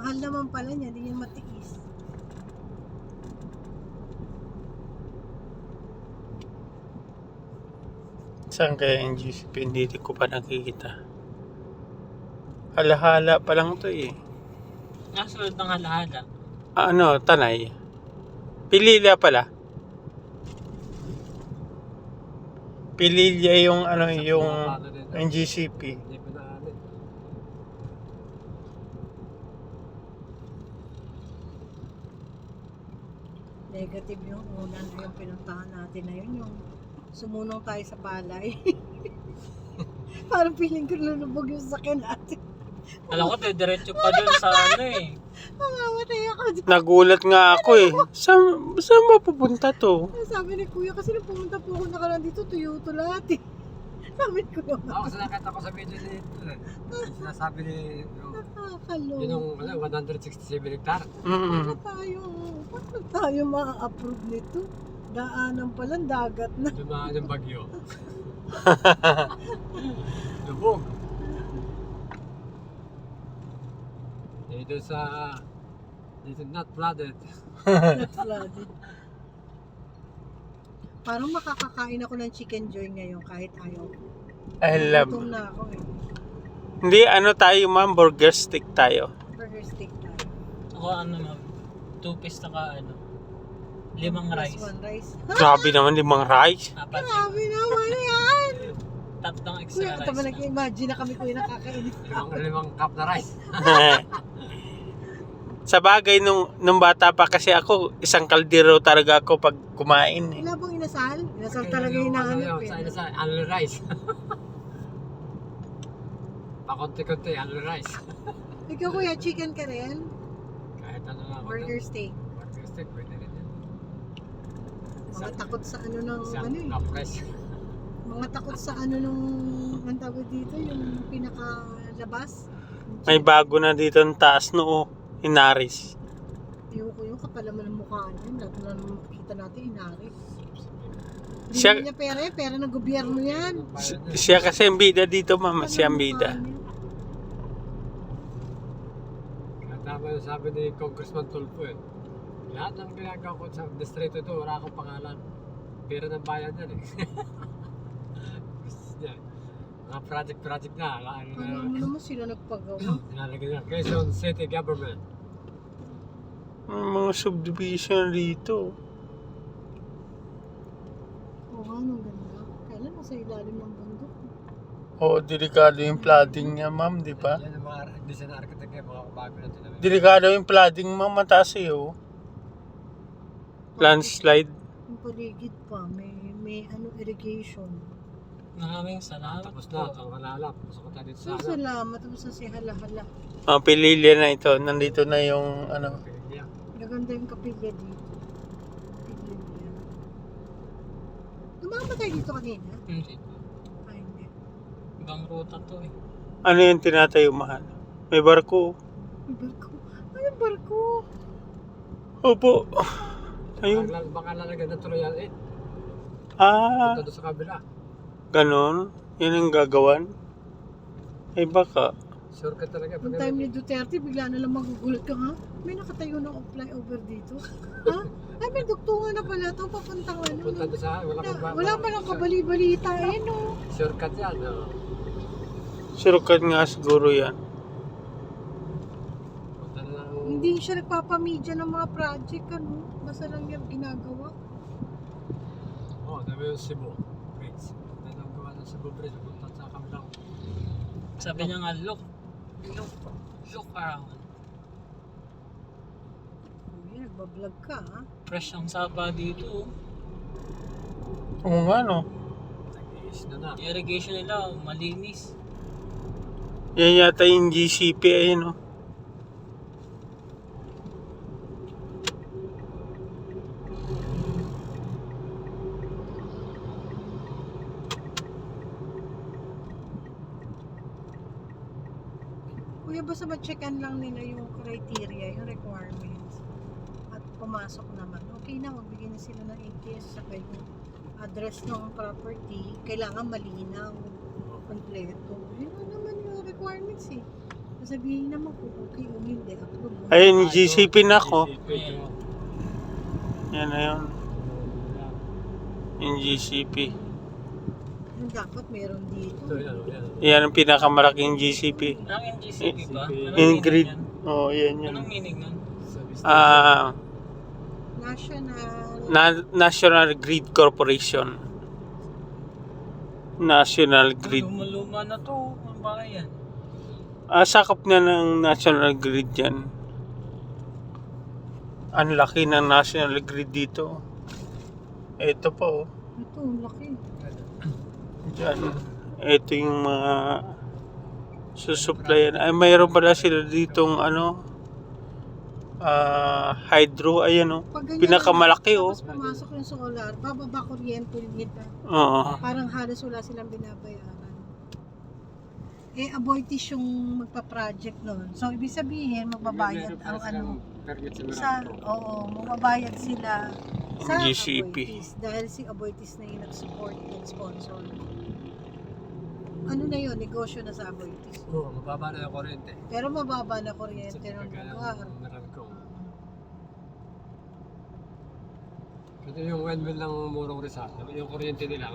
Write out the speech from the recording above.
Mahal naman pala niya, hindi niya matiis. Saan kaya yung GCP? Hindi ko pa nakikita. Halahala pa lang to eh. Nasunod ng halahala. Ano, Tanay. Pililya pala. Pililya yung ano, yung GCP. Hindi pa na ano. Negative yung unan yung pinuntahan natin na yun, yung sumunong tayo sa palay. Parang feeling ko lulubog yung sakyan natin. Alam ko, diretso pa dun sa ano eh. Mamamatay ako dyan. Nagulat nga ako eh. Saan ba pupunta to? Sabi ni Kuya, kasi nung pumunta po ako nakaraan dito, tuyo to lahat eh. Sabi ko naman. Ako, nakita ko sa video nito eh. Sinasabi ni Nakakalo. yun yung 167 hectare. Paano tayo ma-approve nito? Daanan pa lang, dagat na. Dumaan yung bagyo. Lubog. Dito not flooded. Flooded. Parang makakakain ako ng chicken joy ngayon kahit ayaw. I love. Gutom na ako eh. Hindi, ano tayo ma'am, burger stick tayo. Burger steak tayo. Ako ano ma'am, 2 piece na ano, 5 rice. Plus one rice. Grabe naman, 5 rice. 4, Grabe naman yan! 3 extra Kuya, rice. tama nag-imagine na kami kuya nakakain. limang cup na rice. Sa bagay, nung bata pa kasi ako, isang kaldero talaga ako pag kumain eh. Wala bang inasal? Inasal talaga yung nahanap eh. Sa only rice. Pakonti-konti, only rice. Ikaw kuya, chicken ka rin? Kahit ano lang. Burger steak. Burger steak, pwede rin yan. Mga takot sa ano ng Isang ano eh. cup rice. Mga takot sa ano nung ang tawag dito, yung pinakalabas. May bago na dito ang taas noo, Inaris. Ayoko yung kapal naman ng mukha niya. Lahat na naman makikita natin, inaris. Hindi Siya- niya pera ng gobyerno yan. Siya kasi ang bida dito ma'am, Kapal siya ang ng mukha bida. niya. Tama yung sabi ni Congressman Tulfo eh. Lahat ng ginagawa ko sa distrito ito, wala akong pangalan. Pera ng bayan yan eh. Gusto niya. Mga project na. Alam mo naman sila nagpagawa. Nilalagay niya. Quezon City Government. May mga subdivision dito. Oo nga, anong ganda. Kailan nasa ilalim ng bundok. Oo, delikado yung flooding niya ma'am, di ba? Yan ang mga design architect eh, mga bago na tinawag. Delikado yung flooding ma'am, mataas eh oh. Landslide. Yung paligid pa, may ano, irrigation. Maraming salamat Tapos po. na, ang halala. Pasok ko tayo dito So, sa ano. salamat. Tapos na si Hala-Hala. Pililya na ito. Nandito na yung ano. Pilya. Maganda yung kapilya dito. Kapilya. Dumaan ba tayo dito kanina? Hindi. Ay, hindi. Ibang ruta to eh. Ano yung tinatayo mahal? May barko. May barko. Ay, yung barko. Opo. Ayun. Baka lalagyan ng tuluyan eh. Ah, Punta doon sa kabila. ganon. Yan ang gagawan. Ay baka. Sure ka talaga. Yung time ni Duterte, bigla na lang magugulat ka, ha? May nakatayo na flyover dito. Ha? Ay, may dugtungan na pala ito. Papuntang ano. Punta doon sa Wala pa lang kabali-balita eh, no? Shortcut yan. No? Surukat nga siguro yan. Punta na lang. Hindi siya nagpapamedya ng mga project, ano? Basta lang yung ginagawa. Oh, dami yung Cebu Bridge. Punta na gawa ng Cebu Bridge. Punta sa kabilang. Sabi niya nga, look around. Uy, nagbablog ka, ha? Fresh ang saba dito. Oo nga no. Nag-iis na. Yung irrigation nila, malinis. Yan yata yung GCP ayun no. Kuya, basta ma-checkan lang nila yung criteria, yung requirements. At pumasok naman. Okay na, magbigay na sila ng ATS sa yung address ng property. Kailangan malinaw, kompleto. Yun na naman yung requirements eh. Sasabihin naman kung okay o hindi. Approve. Ayun, yung GCP na ako. GCP ito. Yan na yun. Yung GCP. Yung dapat meron dito. Ito, yan. Yan ang pinakamalaking GCP. Ang NGCP ba? Anong In meaning grid. yan? Oo, yan yun. Anong meaning nun? National. National Grid Corporation. National Grid. Luma na to. Ang bakit yan? Sakop na ng National Grid yan. Ang laki ng National Grid dito. Ito po. Ito, ang laki. Diyan. Ito yung mga susuplayan. Ay, mayroon pala sila ditong hydro. Ayan o. Pag ganyan, Pinakamalaki, oh. Tapos pumasok yung solar, bababa kuryente nila. Oo. Parang halos wala silang binabayaran. Aboitis yung magpa-project nun. So, ibig sabihin, magbabayad ang Permit sa, sa magbabayad sila sa GCP. Aboitis. Dahil si Aboitis na yung nag-support, nag-sponsor. Ano na yun? Negosyo na sa Aboitis. Oo, mababa na yung kuryente. Pero mababa na kuryente ng Kaya lugar. meron ko. Ito yung windmill ng Murong Rizal. Yung kuryente nila,